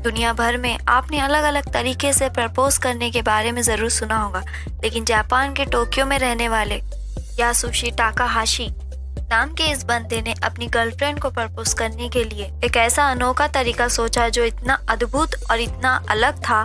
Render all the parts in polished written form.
दुनिया भर में आपने अलग अलग तरीके से प्रपोज करने के बारे में ज़रूर सुना होगा, लेकिन जापान के टोक्यो में रहने वाले यासुशी टाकाहाशी नाम के इस बंदे ने अपनी गर्लफ्रेंड को प्रपोज करने के लिए एक ऐसा अनोखा तरीका सोचा जो इतना अद्भुत और इतना अलग था,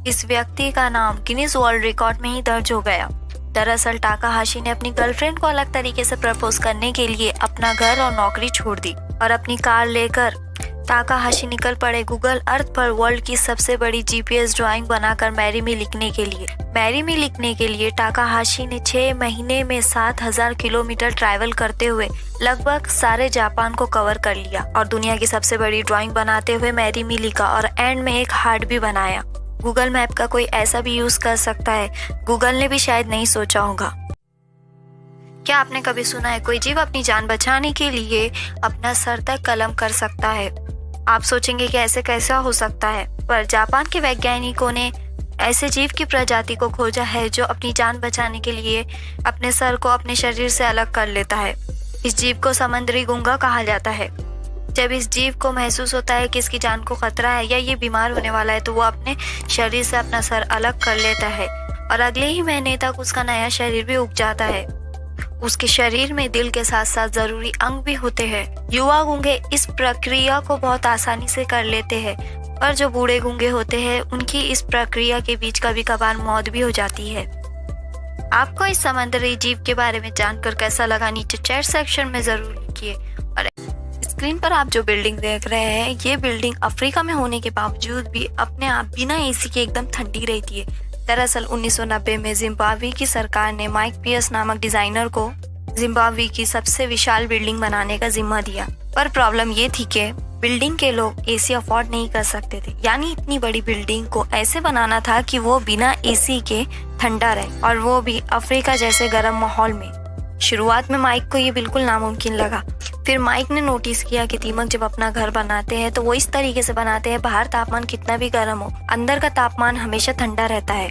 इस व्यक्ति का नाम गिनीज वर्ल्ड रिकॉर्ड में ही दर्ज हो गया। दरअसल टाकाहाशी ने अपनी गर्लफ्रेंड को अलग तरीके से प्रपोज करने के लिए अपना घर और नौकरी छोड़ दी और अपनी कार लेकर टाकाहाशी निकल पड़े गूगल अर्थ पर वर्ल्ड की सबसे बड़ी जीपीएस ड्राइंग बनाकर मैरी मी लिखने के लिए। मैरी मी लिखने के लिए टाकाहाशी ने 6 महीने में 7000 किलोमीटर ट्रैवल करते हुए लगभग सारे जापान को कवर कर लिया और दुनिया की सबसे बड़ी ड्राइंग बनाते हुए मैरी मी लिखा और एंड में एक हार्ट भी बनाया। गूगल मैप का कोई ऐसा भी यूज कर सकता है, गूगल ने भी शायद नहीं सोचा होगा। क्या आपने कभी सुना है कोई जीव अपनी जान बचाने के लिए अपना सर तक कलम कर सकता है? आप सोचेंगे कि ऐसे कैसा हो सकता है, पर जापान के वैज्ञानिकों ने ऐसे जीव की प्रजाति को खोजा है जो अपनी जान बचाने के लिए अपने सर को अपने शरीर से अलग कर लेता है। इस जीव को समुद्री गूंगा कहा जाता है। जब इस जीव को महसूस होता है कि इसकी जान को खतरा है या ये बीमार होने वाला है, तो वो अपने शरीर से अपना सर अलग कर लेता है और अगले ही महीने तक उसका नया शरीर भी उग जाता है। उसके शरीर में दिल के साथ साथ जरूरी अंग भी होते हैं। युवा गूंगे इस प्रक्रिया को बहुत आसानी से कर लेते हैं, पर जो बूढ़े गूंगे होते हैं उनकी इस प्रक्रिया के बीच कभी कभार मौत भी हो जाती है। आपको इस समुद्री जीव के बारे में जानकर कैसा लगा, नीचे चैट सेक्शन में जरूर लिखिए। और स्क्रीन पर आप जो बिल्डिंग देख रहे हैं, ये बिल्डिंग अफ्रीका में होने के बावजूद भी अपने आप बिना एसी के एकदम ठंडी रहती है। दरअसल 1990 में जिम्बाब्वे की सरकार ने माइक पियर्स नामक डिजाइनर को जिम्बाब्वे की सबसे विशाल बिल्डिंग बनाने का जिम्मा दिया, पर प्रॉब्लम ये थी कि बिल्डिंग के लोग एसी अफोर्ड नहीं कर सकते थे। यानी इतनी बड़ी बिल्डिंग को ऐसे बनाना था कि वो बिना एसी के ठंडा रहे, और वो भी अफ्रीका जैसे गर्म माहौल में। शुरुआत में माइक को ये बिल्कुल नामुमकिन लगा। फिर माइक ने नोटिस किया कि दीमक जब अपना घर बनाते हैं तो वो इस तरीके से बनाते हैं, बाहर तापमान कितना भी गर्म हो, अंदर का तापमान हमेशा ठंडा रहता है।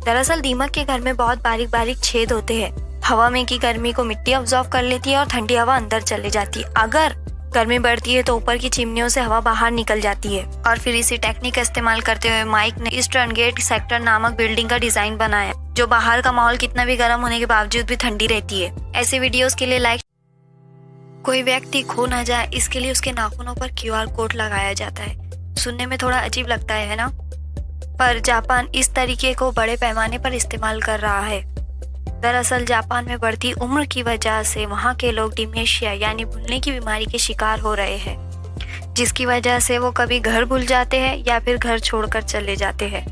दरअसल दीमक के घर में बहुत बारीक बारीक छेद होते हैं। हवा में की गर्मी को मिट्टी ऑब्जॉर्व कर लेती है और ठंडी हवा अंदर चले जाती है। अगर गर्मी बढ़ती है तो ऊपर की चिमनियों से हवा बाहर निकल जाती है। और फिर इसी टेक्निक का इस्तेमाल करते हुए माइक ने ईस्टर्न गेट सेक्टर नामक बिल्डिंग का डिजाइन बनाया, जो बाहर का माहौल कितना भी गर्म होने के बावजूद भी ठंडी रहती है। ऐसे वीडियोस के लिए लाइक, कोई व्यक्ति खो ना जाए इसके लिए उसके नाखूनों पर क्यूआर कोड लगाया जाता है। सुनने में थोड़ा अजीब लगता है ना, पर जापान इस तरीके को बड़े पैमाने पर इस्तेमाल कर रहा है। दरअसल जापान में बढ़ती उम्र की वजह से वहाँ के लोग डिमेंशिया यानी भूलने की बीमारी के शिकार हो रहे हैं, जिसकी वजह से वो कभी घर भूल जाते हैं या फिर घर छोड़कर चले जाते हैं।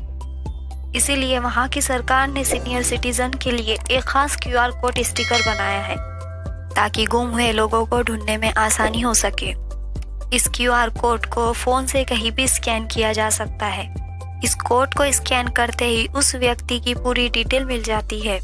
इसीलिए वहाँ की सरकार ने सीनियर सिटीजन के लिए एक खास क्यूआर कोड स्टिकर बनाया है, ताकि गुम हुए लोगों को ढूंढने में आसानी हो सके। इस क्यूआर कोड को फोन से कहीं भी स्कैन किया जा सकता है। इस कोड को स्कैन करते ही उस व्यक्ति की पूरी डिटेल मिल जाती है।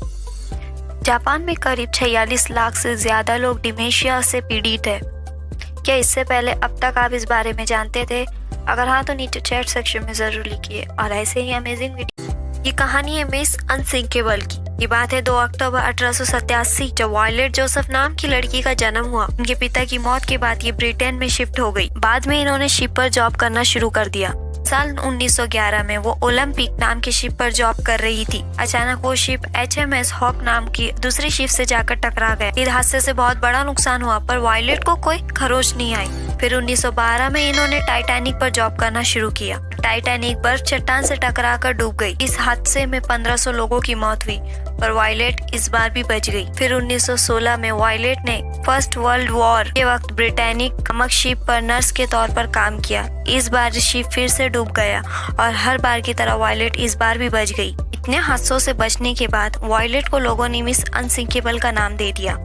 जापान में करीब 46 लाख से ज्यादा लोग डिमेंशिया से पीड़ित है। क्या इससे पहले अब तक आप इस बारे में जानते थे? अगर हाँ तो नीचे चैट सेक्शन में जरूर लिखिए। और ऐसे ही अमेजिंग वीडियो। ये कहानी है मिस अनसिंकेबल की। ये बात है 2 अक्टूबर 1887, जब वायलेट जोसेफ नाम की लड़की का जन्म हुआ। उनके पिता की मौत के बाद ये ब्रिटेन में शिफ्ट हो गई। बाद में इन्होंने शिप पर जॉब करना शुरू कर दिया। साल 1911 में वो ओलंपिक नाम की शिप पर जॉब कर रही थी। अचानक वो शिप HMS हॉक नाम की दूसरी शिप से जाकर टकरा गए। इस हादसे से बहुत बड़ा नुकसान हुआ, पर वायलेट को कोई खरोच नहीं आई। फिर 1912 में इन्होंने टाइटैनिक पर जॉब करना शुरू किया। टाइटैनिक बर्फ चट्टान से टकराकर डूब गई। इस हादसे में 1500 लोगों की मौत हुई, पर वायलेट इस बार भी बच गई। फिर 1916 में वायलेट ने फर्स्ट वर्ल्ड वॉर के वक्त ब्रिटानिक नामक शिप पर नर्स के तौर पर काम किया। इस बार शिप फिर से डूब गया और हर बार की तरह वायलेट इस बार भी बच गई। इतने हादसों से बचने के बाद वायलेट को लोगों ने मिस अनसिंकेबल का नाम दे दिया।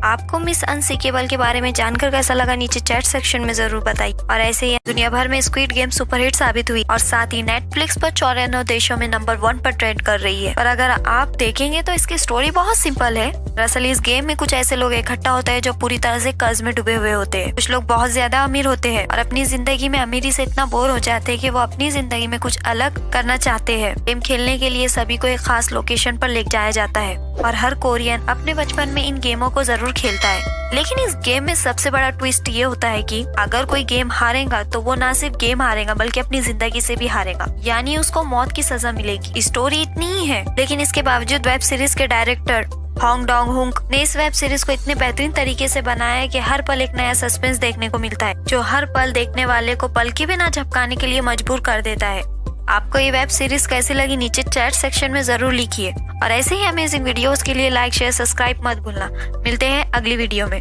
आपको मिस अनसिंकेबल के बारे में जानकर कैसा लगा, नीचे चैट सेक्शन में जरूर बताइए। और ऐसे ही दुनिया भर में स्क्विड गेम सुपरहिट साबित हुई और साथ ही नेटफ्लिक्स पर 94 देशों में नंबर 1 पर ट्रेंड कर रही है। और अगर आप देखेंगे तो इसकी स्टोरी बहुत सिंपल है। दरअसल इस गेम में कुछ ऐसे लोग इकट्ठा होते हैं जो पूरी तरह से कर्ज में डूबे हुए होते हैं। कुछ लोग बहुत ज्यादा अमीर होते हैं और अपनी जिंदगी में अमीरी से इतना बोर हो जाते हैं कि वो अपनी जिंदगी में कुछ अलग करना चाहते हैं। गेम खेलने के लिए सभी को एक खास लोकेशन पर ले जाया जाता है। और हर कोरियन अपने बचपन में इन गेमों को जरूर खेलता है। लेकिन इस गेम में सबसे बड़ा ट्विस्ट ये होता है कि अगर कोई गेम हारेगा तो वो ना सिर्फ गेम हारेगा बल्कि अपनी जिंदगी से भी हारेगा, यानी उसको मौत की सजा मिलेगी। स्टोरी इतनी ही है, लेकिन इसके बावजूद वेब सीरीज के डायरेक्टर होंग डोंग हुक ने इस वेब सीरीज को इतने बेहतरीन तरीके से बनाया है कि हर पल एक नया सस्पेंस देखने को मिलता है, जो हर पल देखने वाले को पल की भी ना झपकाने के लिए मजबूर कर देता है। आपको ये वेब सीरीज कैसी लगी नीचे चैट सेक्शन में जरूर लिखिए, और ऐसे ही अमेजिंग वीडियोस के लिए लाइक शेयर सब्सक्राइब मत भूलना। मिलते हैं अगली वीडियो में।